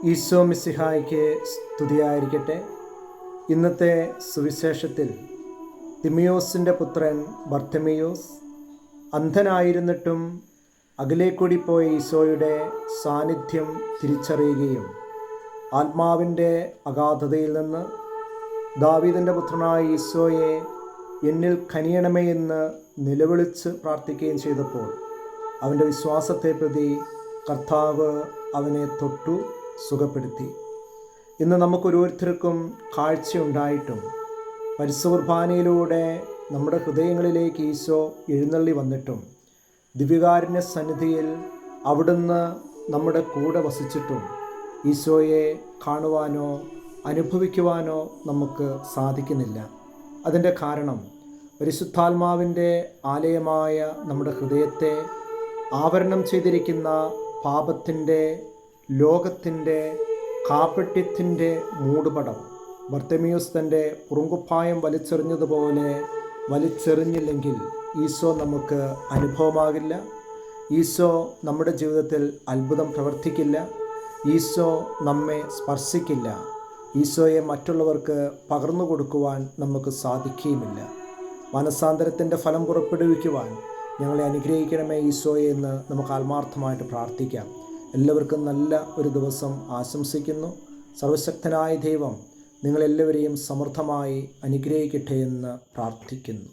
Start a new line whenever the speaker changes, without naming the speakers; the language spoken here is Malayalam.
ഈശോ മിശിഹായ്ക്ക് സ്തുതിയായിരിക്കട്ടെ. ഇന്നത്തെ സുവിശേഷത്തിൽ തിമിയോസിൻ്റെ പുത്രൻ ബർത്തിമിയോസ് അന്ധനായിരുന്നിട്ടും അകലേക്കൂടി പോയ ഈശോയുടെ സാന്നിധ്യം തിരിച്ചറിയുകയും ആത്മാവിൻ്റെ അഗാധതയിൽ നിന്ന് ദാവീദിൻ്റെ പുത്രനായ ഈശോയെ എന്നിൽ കനിയണമേ എന്ന് നിലവിളിച്ച് പ്രാർത്ഥിക്കുകയും ചെയ്തപ്പോൾ അവൻ്റെ വിശ്വാസത്തെ പ്രതി കർത്താവ് അവനെ തൊട്ടു സുഖപ്പെടുത്തി. ഇന്ന് നമുക്കൊരോരുത്തർക്കും കാഴ്ചയുണ്ടായിട്ടും പരിശുദ്ധ നമ്മുടെ ഹൃദയങ്ങളിലേക്ക് ഈശോ എഴുന്നള്ളി വന്നിട്ടും ദിവ്യകാരുണ്യ സന്നിധിയിൽ അവിടുന്ന് നമ്മുടെ കൂടെ വസിച്ചിട്ടും ഈശോയെ കാണുവാനോ അനുഭവിക്കുവാനോ നമുക്ക് സാധിക്കുന്നില്ല. അതിൻ്റെ കാരണം പരിശുദ്ധാത്മാവിൻ്റെ ആലയമായ നമ്മുടെ ഹൃദയത്തെ ആവരണം ചെയ്തിരിക്കുന്ന പാപത്തിൻ്റെ, ലോകത്തിൻ്റെ, കാപട്യത്തിൻ്റെ മൂടുപടം ബർത്തിമിയോസ് തൻ്റെ കുറുങ്കുപ്പായം വലിച്ചെറിഞ്ഞതുപോലെ വലിച്ചെറിഞ്ഞില്ലെങ്കിൽ ഈശോ നമുക്ക് അനുഭവമാകില്ല. ഈശോ നമ്മുടെ ജീവിതത്തിൽ അത്ഭുതം പ്രവർത്തിക്കില്ല. ഈശോ നമ്മെ സ്പർശിക്കില്ല. ഈശോയെ മറ്റുള്ളവർക്ക് പകർന്നു കൊടുക്കുവാൻ നമുക്ക് സാധിക്കുകയുമില്ല. മനസാന്തരത്തിൻ്റെ ഫലം പുറപ്പെടുവിക്കുവാൻ ഞങ്ങളെ അനുഗ്രഹിക്കണമേ ഈശോയെ എന്ന് നമുക്ക് ആത്മാർത്ഥമായിട്ട് പ്രാർത്ഥിക്കാം. എല്ലാവർക്കും നല്ല ഒരു ദിവസം ആശംസിക്കുന്നു. സർവശക്തനായ ദൈവം നിങ്ങളെല്ലാവരെയും സമൃദ്ധമായി അനുഗ്രഹിക്കട്ടെ എന്ന് പ്രാർത്ഥിക്കുന്നു.